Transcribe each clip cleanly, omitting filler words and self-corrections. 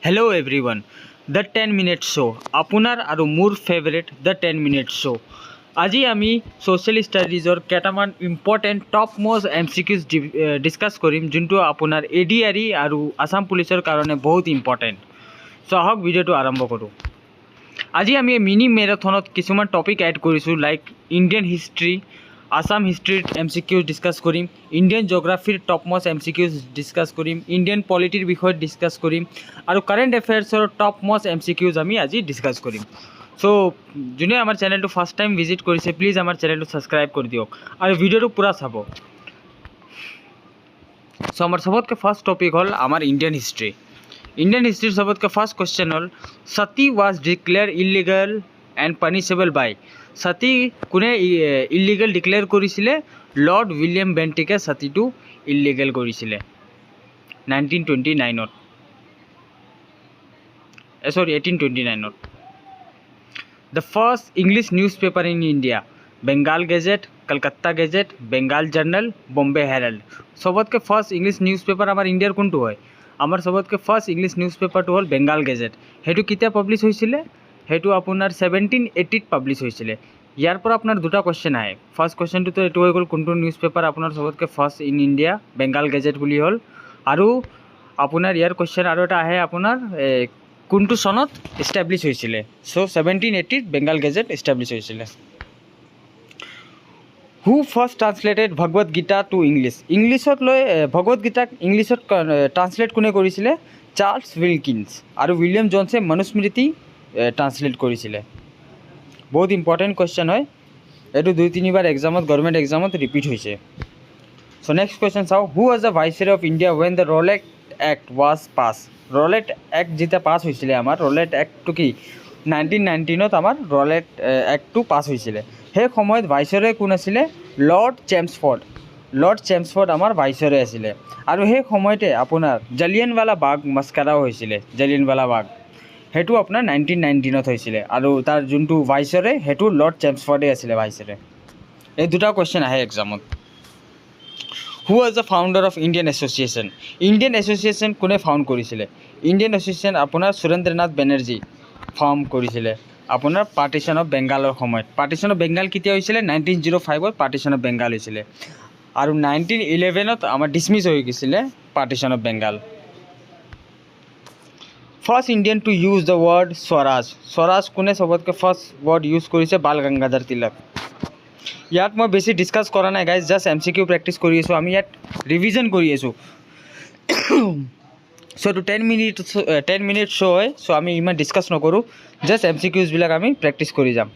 Hello everyone, The 10 Minute Show, আপোনাৰ আৰু মোৰ ফেভাৰিট The 10 Minute Show। আজি আমি ছ'চিয়েল ষ্টাডিজৰ কেইটামান important top most MCQs discuss কৰিম, যোনটো আপোনাৰ ADRE আৰু আছাম পুলিচৰ কাৰণে বহুত ইম্পৰ্টেণ্ট। চ' আহক ভিডিঅ'টো আৰম্ভ কৰোঁ। আজি আমি মিনি মেৰাথনত কিছুমান টপিক এড কৰিছোঁ, লাইক ইণ্ডিয়ান হিষ্ট্ৰী, আছাম হিষ্ট্ৰীৰ MCQs ডিছকাছ কৰিম, ইণ্ডিয়ান জিঅ'গ্ৰাফীৰ টপ মোষ্ট MCQs ডিছকাছ কৰিম, ইণ্ডিয়ান পলিটিৰ বিষয়ে ডিছকাছ কৰিম, আৰু কাৰেণ্ট এফেয়াৰ্ছৰ টপ মোষ্ট MCQs আমি আজি ডিছকাছ কৰিম। চ' যোনে আমাৰ চেনেলটো ফাৰ্ষ্ট টাইম ভিজিট কৰিছে, প্লিজ আমাৰ চেনেলটো ছাবস্ক্ৰাইব কৰি দিয়ক আৰু ভিডিঅ'টো পূৰা চাব। চ' আমাৰ চবতকৈ ফাৰ্ষ্ট টপিক হ'ল আমাৰ ইণ্ডিয়ান হিষ্ট্ৰী। ইণ্ডিয়ান হিষ্ট্ৰীৰ চবতকৈ ফাৰ্ষ্ট কুৱেশ্যন হ'ল, সতী ৱাজ ডিক্লেয়াৰ ইলিগেল এণ্ড পানিছেবল বাই। সতী কোনে ইলিগেল ডিক্লেয়াৰ কৰিছিলে? লৰ্ড উইলিয়াম বেণ্টিকে সতীটো ইলিগেল কৰিছিলে 1829ত। 1829ত। The first English newspaper in India, Bengal Gazette, Calcutta Gazette, Bengal Journal, Bombay Herald। সবতকৈ ফাৰ্ষ্ট ইংলিছ নিউজ পেপাৰ আমাৰ ইণ্ডিয়াৰ কোনটো হয়? আমাৰ সবতকৈ ফাৰ্ষ্ট ইংলিছ নিউজ পেপাৰটো হ'ল বেংগাল গেজেট। সেইটো কেতিয়া পাব্লিছ হৈছিলে? সেইটো আপোনাৰ 1780ত পাব্লিছ হৈছিলে। ইয়াৰ পৰা আপোনাৰ দুটা কুৱেশ্যন আহে। ফাৰ্ষ্ট কুৱেশ্যনটোতো এইটো হৈ গ'ল, কোনটো নিউজ পেপাৰ আপোনাৰ সবতকৈ first in India? Bengal Gazette বুলি হ'ল। আৰু আপোনাৰ ইয়াৰ কুৱেশ্যন আৰু এটা আহে আপোনাৰ, কোনটো চনত এষ্টাব্লিছ হৈছিলে? চ' 1780ত বেংগাল গেজেট এষ্টাব্লিছ হৈছিলে। Who first translated Bhagavad Gita to English? ইংলিছত লৈ ভগৱদ গীতাক ইংলিছত ট্ৰান্সলেট কোনে কৰিছিলে? Charles Wilkins. আৰু উইলিয়াম জনছে মনুস্মৃতি ট্ৰান্সলেট কৰিছিলে। বহুত ইম্পৰ্টেণ্ট কুৱেশ্যন হয় এইটো, 2-3বাৰ এক্সামত, গভৰ্ণমেণ্ট এক্সামত ৰিপিট হৈছে। চ' নেক্সট কুৱেশ্যন চাওঁ, who was the viceroy of India when the Rowlatt Act was pass? Rowlatt Act যেতিয়া পাছ হৈছিলে, আমাৰ ৰলেট এক্টটো কি 1919ত আমাৰ ৰলেট এক্টটো পাছ হৈছিলে। সেই সময়ত ভাইচৰয় কোন আছিলে? লৰ্ড চেমছফৰ্ড। লৰ্ড চেমছফৰ্ড আমাৰ ভাইচৰয় আছিলে। আৰু সেই সময়তে আপোনাৰ জালিয়ানৱালা বাগ মাস্কাৰাও হৈছিলে। জালিয়ানৱালা বাগ সেইটো আপোনাৰ 1919ত হৈছিলে, আৰু তাৰ যোনটো ভাইচৰয় সেইটো লৰ্ড চেমছফৰ্ডে আছিলে ভাইচৰয়। এই দুটা কুৱেশ্যন আহে এক্সামত। Who was the founder of Indian Association? Indian Association কোনে ফাউণ্ড কৰিছিলে? ইণ্ডিয়ান এছ'চিয়েশ্যন আপোনাৰ সুৰেন্দ্ৰনাথ বেনাৰ্জী ফৰ্ম কৰিছিলে আপোনাৰ পাৰ্টিশ্যন অফ বেংগালৰ সময়ত। পাৰ্টিশ্যন অফ বেংগাল কেতিয়া হৈছিলে? 1905ত পাৰ্টিশ্যন অফ বেংগাল হৈছিলে, আৰু 1911ত আমাৰ ডিছমিছ হৈ গৈছিলে partition of Bengal. First Indian to use the word Swaraj. Swaraj কোনে চবতকৈ ফাৰ্ষ্ট ৱৰ্ড ইউজ কৰিছে? বাল গংগাধৰ তিলক। ইয়াত মই বেছি ডিছকাছ কৰা নাই গাইজ, জাষ্ট MCQ প্ৰেক্টিছ কৰি আছোঁ, আমি ইয়াত ৰিভিজন কৰি আছোঁ। চ' এইটো 10 মিনিট শ্ব' হয়, চ' আমি ইমান ডিছকাছ নকৰোঁ, জাষ্ট MCQsবিলাক আমি প্ৰেক্টিছ কৰি যাম।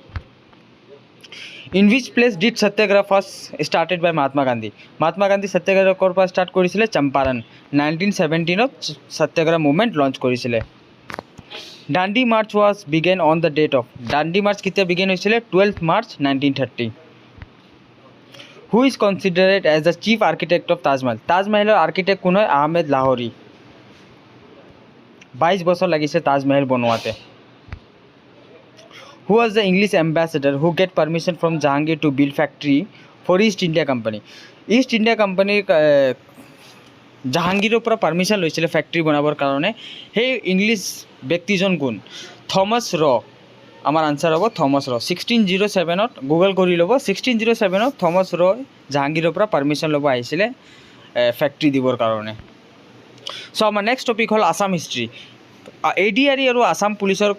In which place did Satyagraha first started by Mahatma Gandhi? Mahatma Gandhi Satyagraha ক'ৰ পৰা ষ্টাৰ্ট কৰিছিলে? চম্পাৰণ। 1917ত সত্যাগ্ৰহ মুভমেণ্ট লঞ্চ কৰিছিলে। Dandi march was began on the date of? Dandi march কেতিয়া বিগেন হৈছিলে? 12 March 1930। Who is considered as the chief architect of Taj Mahal? তাজমহলৰ আৰ্কিটেক্ট কোন হয়? আহমেদ লাহোৰী। 22 বছৰ লাগিছে তাজমহল বনোৱাতে। Who was the English ambassador who gate permission from Jahangir to build factory for East India Company? East India কোম্পানীৰ জাহাংগীৰৰ পৰা পাৰ্মিশ্যন লৈছিলে ফেক্টৰী বনাবৰ কাৰণে। সেই ইংলিছ ব্যক্তিজন কোন? থমাছ ৰ। আমাৰ আনচাৰ হ'ব থমাছ ৰ। 1607ত গুগল কৰি ল'ব, 1607ত থমাছ ৰ জাহাংগীৰৰ পৰা পাৰ্মিশ্যন ল'ব আহিছিলে ফেক্টৰী দিবৰ কাৰণে। চ' আমাৰ নেক্সট টপিক হ'ল আছাম হিষ্ট্ৰী। ADRE আৰু আছাম পুলিচৰ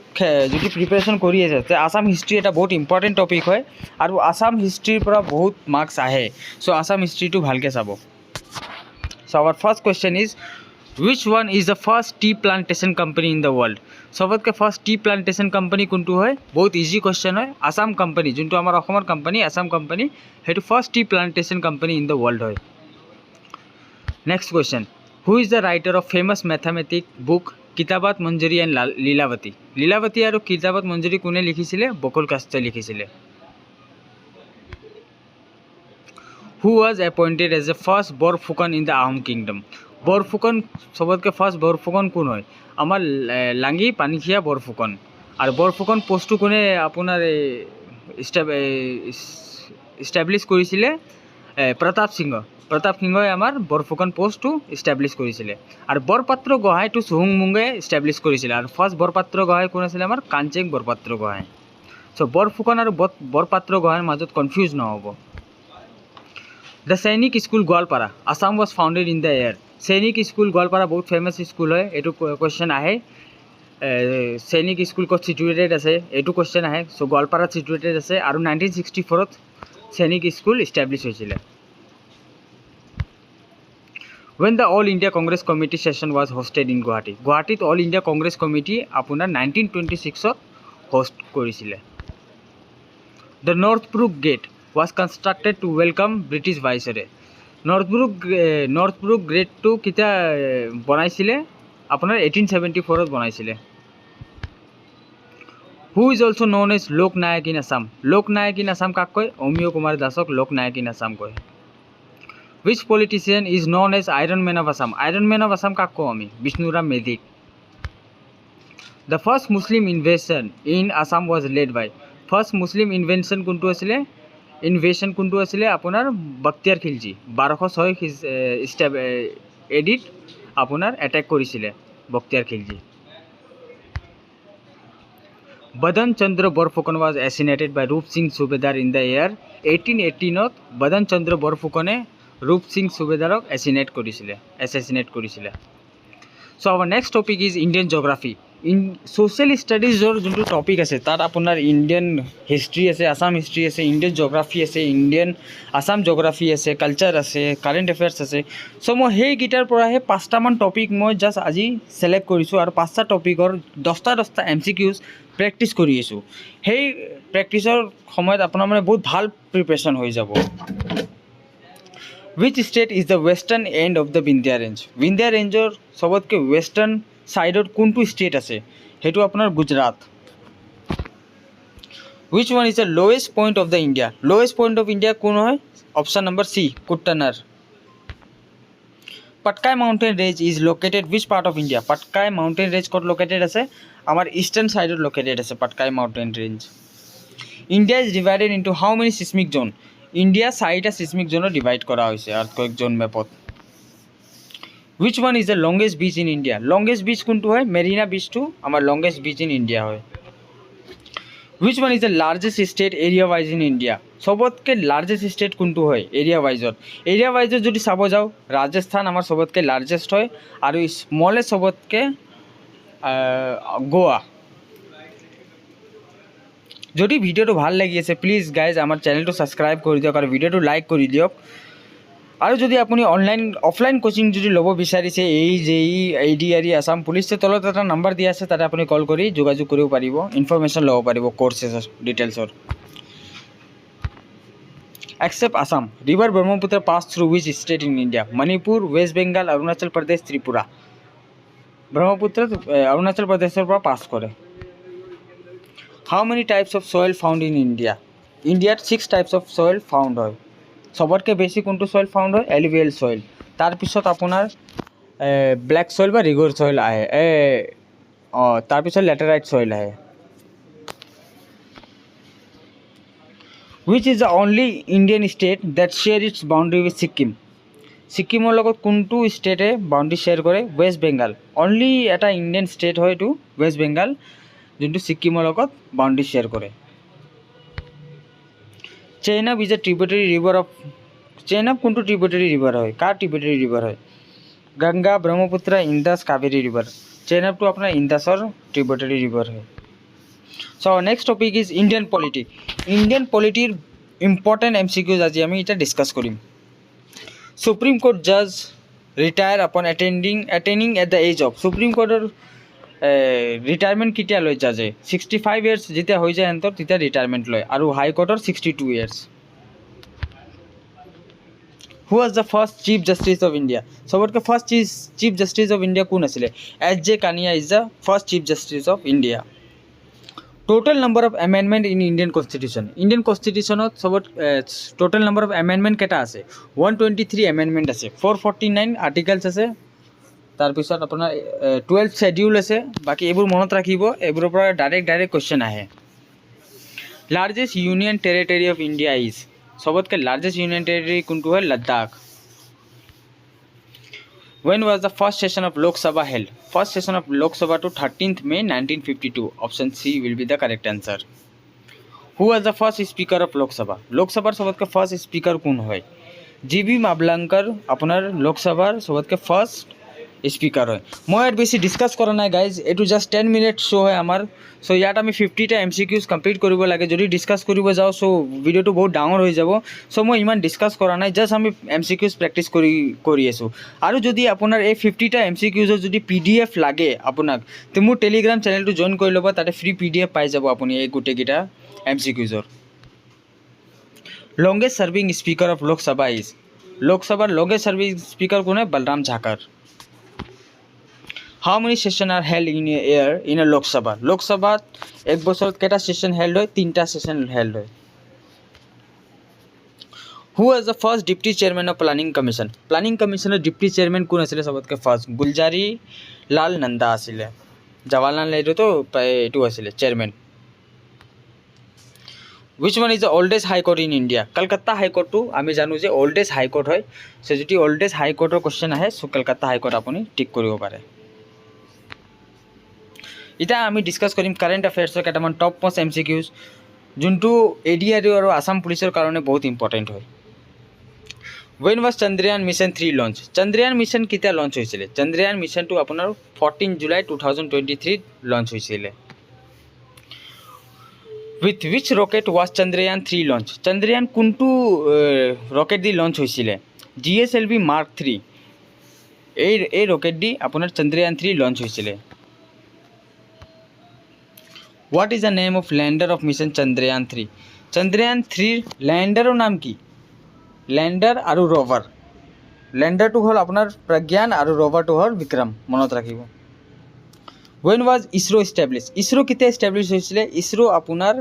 যদি প্ৰিপেৰেশ্যন কৰি আছে, তে আছাম হিষ্ট্ৰী এটা বহুত ইম্পৰ্টেণ্ট টপিক হয়, আৰু আছাম হিষ্ট্ৰীৰ পৰা বহুত মাৰ্কছ আহে। চ' আছাম হিষ্ট্ৰীটো ভালকৈ চাব। So' our first question is, which one is the first tea plantation company in the world? সবতকৈ ফাৰ্ষ্ট টি প্লান্টেশ্যন কোম্পানী কোনটো হয়? বহুত ইজি কুৱেশ্যন হয়। আছাম কোম্পানী, যোনটো আমাৰ অসমৰ কোম্পানী আছাম কোম্পানী, সেইটো first tea plantation company in the world হয়। Next question, who is the writer of famous mathematic book Kitabat Manjari and Lilavati? Lilavati আৰু কিতাবত মঞ্জৰী কোনে লিখিছিলে? বকুল কাষ্টই লিখিছিলে। Who was appointed as a first Borphukan in the Ahom kingdom? Borphukan চবতকৈ ফাৰ্ষ্ট বৰফুকন কোন হয়? আমাৰ লাংগি পানীখিয়া বৰফুকন। আৰু বৰফুকন পোষ্টটো কোনে আপোনাৰ ইষ্টাব্লিছ কৰিছিলে? প্ৰতাপ সিংহ। প্ৰতাপ সিংহই আমাৰ বৰফুকন পোষ্টটো ইষ্টাব্লিছ কৰিছিলে আৰু বৰপাত্ৰ গোহাঁইটো চুহুংমুঙে ইষ্টাব্লিছ কৰিছিলে আৰু ফাৰ্ষ্ট বৰপাত্ৰ গোহাঁই কোন আছিলে আমাৰ কাঞ্চেং বৰপাত্ৰ গোহাঁই চ' বৰফুকন আৰু বৰপাত্ৰ গোহাঁইৰ মাজত কনফিউজ নহ'ব দ্য সৈনিক school Goalpara Assam was founded in the year সৈনিক স্কুল গোৱালপাৰা বহুত ফেমাছ স্কুল হয় এইটো কুৱেশ্যন আহে সৈনিক স্কুল ক'ত চিটুৱেটেড আছে এইটো কুৱেশ্যন আহে চ' গোৱালপাৰাত চিটুৱেটেড আছে আৰু 1964ত সৈনিক স্কুল ইষ্টাব্লিছ হৈছিলে when the all India Congress Committee session was hosted in Guwahati Guwahatit all India Congress Committee আপোনাৰ 1926ত host কৰিছিলে the Northbrook Gate was constructed to welcome British Viceroy Northbrook Gate to কেতিয়া বনাইছিলে আপোনাৰ 1874ত বনাইছিলে who is also known as Lok Nayak in Assam কাক কয় অমিয় কুমাৰ দাসক লোক নায়ক in Assam কয় which politician is known as Iron Man of Assam কাক কওঁ আমি Bishnuram মেধিক the first Muslim invasion in Assam was led by first Muslim invasion কোনটো আছিলে আপোনাৰ বখতিয়াৰ খিলজি 1206 এডিত আপোনাৰ এটেক কৰিছিলে Bakhtiyar Khilji Badan Chandra Borfukan was assassinated by Rup Singh Subedar in the year 1818ত Badan Chandra Borfukane Rup Singh Subedarক assassinate কৰিছিলে so our next topic is Indian geography in social studies যোনটো topic আছে তাত আপোনাৰ Indian history আছে Assam history আছে Indian geography আছে Indian Assam geography আছে culture আছে কাৰেণ্ট এফেয়াৰ্ছ আছে চ' মই সেইকেইটাৰ পৰাহে 5টামান টপিক মই জাষ্ট আজি চিলেক্ট কৰিছোঁ আৰু 5টা টপিকৰ 10টা MCQs প্ৰেক্টিছ কৰি আছোঁ সেই প্ৰেক্টিছৰ সময়ত আপোনাৰ মানে বহুত ভাল প্ৰিপেৰেশ্যন হৈ যাব Which state is the western end of the Vindhya range? Vindhya rangeৰ সবতকে western সাইডত কোনটো ষ্টেট আছে হেতু আপোনাৰ Gujarat Which one is the lowest point of the India? Lowest point of India কোন হয় option number C কুট্টানাৰ Patkai mountain range is located which part of India? Patkai mountain range ক'ত located আছে আমাৰ eastern সাইডত located আছে Patkai mountain range India is divided into how many seismic zone? India 4টা seismic zone divide কৰা হৈছে earthquake zone mapত Which one is the longest beach in India? Longest beach কোনটো হয় Marina beach টো আমাৰ longest beach in India হয় Which one is the largest state area wise in India? সবতকে largest state কোনটো হয় area wise যদি চাব যাও ৰাজস্থান আমাৰ সবতকে largest হয় আৰু smallest সবতকে গোৱা যদি ভিডিওটো ভাল লাগি আছে প্লিজ গাইজ আমাৰ চেনেলটো সাবস্ক্ৰাইব কৰি দিয়ক আৰু ভিডিওটো লাইক কৰি দিয়ক আৰু যদি আপুনি অফলাইন কোচিং যদি ল'ব বিচাৰিছে JEE ADRE আসাম পুলিচৰ তলত এটা নম্বৰ দিয়া আছে তাতে আপুনি কল কৰি যোগাযোগ কৰিব পাৰিব ইনফৰমেশ্যন ল'ব পাৰিব কোৰ্সেছৰ ডিটেইলছৰ Except Assam, river Brahmaputra pass through which state in India? Manipur, West Bengal, Arunachal Pradesh, Tripura. Brahmaputra Arunachal Pradeshৰ পৰা পাছ কৰে How many types of soil found in India? India 6 types of soil found হয় সবতকে বেছি কোনটো soil found হয় alluvial soil তাৰ পিছত আপোনাৰ black soil বা rigor soil আহে তাৰ পিছত laterite soil আহে Which is the only Indian state that share its boundary with Sikkim? Sikkim লগত কোনটো ষ্টেটে বাউন্ডারি শেয়ার করে ওয়েস্ট বেঙ্গল অনলি এটা ইন্ডিয়ান স্টেট হয় টু ওয়েস্ট বেঙ্গল যোনটো সিকিমৰ লগত বাউন্ডাৰি শেয়াৰ কৰে Chenab is a tributary river of Chenab কোনটো ট্ৰিবিউটাৰি ৰিভাৰ হয় কাৰ ট্ৰিবিউটাৰি ৰিভাৰ হয় গঙ্গা ব্ৰহ্মপুত্ৰ ইন্দাস কাবেৰী ৰিভাৰ চেনাবটো আপোনাৰ ইন্দাসৰ ট্রিবিউটারি রিভার হয় So our next topic is Indian polity. Indian polity important MCQs আজি আমি এটা ডিসকাস কৰিম Supreme Court judge retire upon attaining at the age of Supreme Court retirement কেতিয়া লয় জাজে 65 years যেতিয়া হৈ যায় এন্তৰ তেতিয়া ৰিটায়াৰমেন্ট লয় আৰু হাই কোৰ্টৰ 62 years Who was the first chief justice of India সবতকে first chief justice of India কোন আছিল SJ Kania is the first chief justice of India Total number of amendment in Indian Constitution. Indian Constitution total number of amendment কেটা আছে 123 amendment আছে 449 articles আছে তাৰ পিছত আপোনাৰ 12 schedule আছে বাকি এবোৰ মনত ৰাখিব এবোৰৰ পৰা ডাইৰেক্ট কোশ্চেন আহে Largest union territory of India is সবতকে largest union territory কোনটো হয় Ladakh When was the first session of Lok Sabha held? First session of Lok Sabha to 13th May 1952. Option C will be the correct answer. Who was the first speaker of Lok Sabha? Lok Sabha सबतके first speaker कौन है? GB Mavalankar আপোনাৰ লোকসভাৰ सबतके first speaker হয়। মই ইয়াত বেছি discuss কৰা নাই গাইজ, এইটো জাষ্ট 10 মিনিট শ্ব' হয় আমাৰ। চ' ইয়াত আমি 50টা MCQs কমপ্লিট কৰিব লাগে। যদি ডিছকাছ কৰিব যাওঁ চ' ভিডিঅ'টো বহুত ডাঙৰ হৈ যাব। চ' মই ইমান ডিছকাছ কৰা নাই, জাষ্ট আমি MCQs প্ৰেক্টিছ কৰি আছোঁ। আৰু যদি আপোনাৰ এই 50টা MCQsৰ যদি PDF লাগে আপোনাক, তো মোৰ টেলিগ্ৰাম চেনেলটো জইন কৰি ল'ব, তাতে ফ্ৰী PDF পাই যাব আপুনি এই গোটেইকেইটা MCQsৰ। Longest serving speaker of Lok Sabha is, লোকসভার লংগেষ্ট সার্ভিং স্পিকার কোন হয়? Balram Jakhar. How many session are held in a year in a Lok Sabha? লোকসভাত এক বছৰত কেইটা সেশন হেল্ড হয়? 3টা সেশন হেল্ড হয়। Who was the first deputy chairman of planning commission? Planning কমিশনের ডিপ্টি চেয়ারম্যান কোন আছিলে সবতকে ফার্স্ট? গুলজারি লাল নন্দা আছিলে। জৱাহৰলাল নেহৰুতো এইটো আছিলে chairman. Which one is the oldest high court in India? Kolkata হাইকোর্টটো আমি জানো যে ওল্ডেষ্ট হাইকোর্ট হয়। সো যদি ওল্ডেষ্ট হাইকোৰ্টৰ কোশ্চেন আহে সো কলকাতা হাইকোৰ্ট আপুনি টিক কৰিব পাৰে। এতিয়া আমি ডিছকাছ কৰিম কাৰেণ্ট এফেয়াৰ্ছৰ কেইটামান টপ মোষ্ট MCQs, যোনটো ADRE আৰু আসাম পুলিচৰ কাৰণে বহুত ইম্পৰ্টেণ্ট হয়। When was Chandrayaan Mission 3 launch? Chandrayaan mission কেতিয়া লঞ্চ হৈছিলে? চন্দ্ৰয়ান মিছনটো আপোনাৰ 14 জুলাই 2023 লঞ্চ হৈছিলে। With which rocket was Chandrayaan 3 launch? Chandrayaan কোনটো রকেট দি লঞ্চ হৈছিলে? GSLV Mark 3 এই রকেট দি আপোনাৰ Chandrayaan 3 লঞ্চ হৈছিলে। What is the name of lander of mission Chandrayaan 3? Chandrayaan 3 ল্যান্ডাৰৰ নাম কি? ল্যান্ডাৰ আৰু ৰভাৰ। ল্যান্ডাৰটো হ'ল আপোনাৰ প্ৰজ্ঞান আৰু ৰভাৰটো হ'ল বিক্ৰম, মনত ৰাখিব। When was ISRO established? ISRO কেতিয়া এষ্টাব্লিছ হৈছিলে? ISRO আপোনাৰ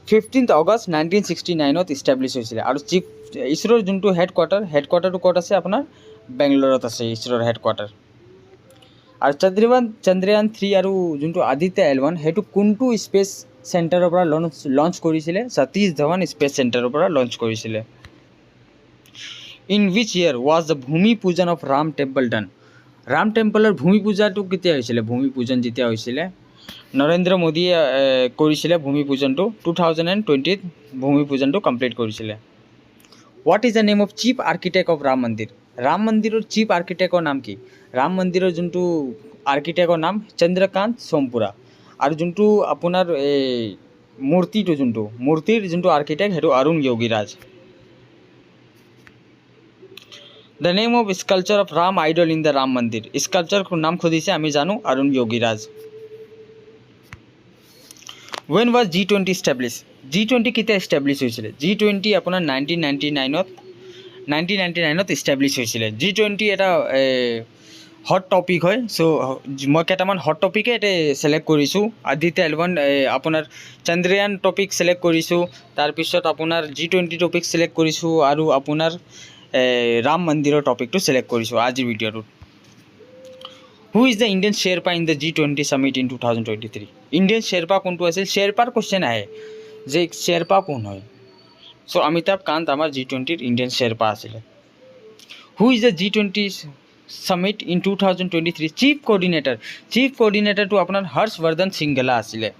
15 অগষ্ট 1969ত এষ্টাব্লিছ হৈছিলে। আৰু চিফ ইছৰোৰ যোনটো হেডকোৱাৰ্টাৰটো ক'ত আছে? আপোনাৰ বেংগলোৰত আছে ইছৰোৰ হেডকোৱাৰ্টাৰ। আৰু চন্দ্ৰয়ান 3 আৰু যোনটো আদিত্য L1 সেইটো কোনটো স্পেচ চেণ্টাৰৰ পৰা লঞ্চ কৰিছিলে? সতীশ ধাৱান স্পেচ চেণ্টাৰৰ পৰা লঞ্চ কৰিছিলে। In wish year was the ভূমি পূজন অফ ৰাম টেম্পল ডান? ৰাম টেম্পলৰ ভূমি পূজাটো কেতিয়া হৈছিলে? ভূমি পূজন যেতিয়া হৈছিলে নৰেন্দ্ৰ মোদীয়ে কৰিছিলে ভূমি পূজনটো 2020ত ভূমি পূজনটো কমপ্লিট কৰিছিলে। What is the name of chief architect of Ram মন্দিৰ? ৰাম মন্দিৰৰ চিফ আৰ্কিটেক্টৰ নাম কি? ৰাম মন্দিৰৰ যোনটো আৰ্কিটেক্টৰ নাম চন্দ্ৰকান্ত সোমপুৰা। আৰু যোনটো আপোনাৰ মূৰ্তিৰ যোনটো আৰ্কিটেক্ট সেইটো Arun Yogiraj. The name of sculpture of Ram idol in the Ram মন্দিৰ? স্কাল্পচাৰ নাম খুদিছে আমি জানো Arun Yogiraj. When was G20 established? G20 কেতিয়া এষ্টাব্লিছ হৈছিলে? G20 আপোনাৰ 1999ত এষ্টাব্লিছ হৈছিলে। G20 এটা হট টপিক হয়। চ' মই কেইটামান হট টপিকে এতিয়া চিলেক্ট কৰিছোঁ। আদিত্য L1 আপোনাৰ চন্দ্ৰয়ান টপিক চিলেক্ট কৰিছোঁ, তাৰপিছত আপোনাৰ G20 টপিক চিলেক্ট কৰিছোঁ, আৰু আপোনাৰ ৰাম মন্দিৰৰ টপিকটো চিলেক্ট কৰিছোঁ আজিৰ ভিডিঅ'টোত। হু is the Indian Sherpa in the G20 summit in 2023? Indian Sherpa কোনটো আছিল? শ্বেৰপাৰ কোশ্চেন আহে যে শ্বেৰপা কোন হয়? চ' অমিতাভ কান্ত আমাৰ G20ৰ ইণ্ডিয়ান শ্বেৰপা আছিলে। Who is the G20 summit in 2023 chief কোঅৰ্ডিনেটৰটো আপোনাৰ হৰ্ষবৰ্ধন শৃংখলা আছিলে।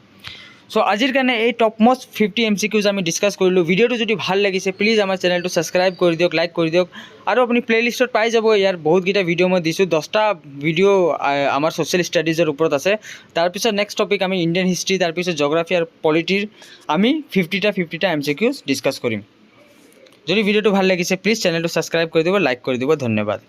চ' আজিৰ কাৰণে এই টপ মোষ্ট 50 MCQs আমি ডিছকাছ কৰিলোঁ। ভিডিঅ'টো যদি ভাল লাগিছে প্লিজ আমাৰ চেনেলটো ছাবস্ক্ৰাইব কৰি দিয়ক, লাইক কৰি দিয়ক, আৰু আপুনি প্লে'লিষ্টত পাই যাব ইয়াৰ বহুতকেইটা ভিডিঅ' মই দিছোঁ। 10টা ভিডিঅ' আমাৰ ছ'চিয়েল ষ্টাডিজৰ ওপৰত আছে। তাৰপিছত নেক্সট টপিক আমি ইণ্ডিয়ান হিষ্ট্ৰী, তাৰপিছত জিঅ'গ্ৰাফী আৰু পলিটিৰ আমি 50টা MCQs ডিছকাছ কৰিম। যদি ভিডিঅ'টো ভাল লাগিছে প্লিজ চেনেলটো ছাবস্ক্ৰাইব কৰি দিব, লাইক কৰি দিব। ধন্যবাদ।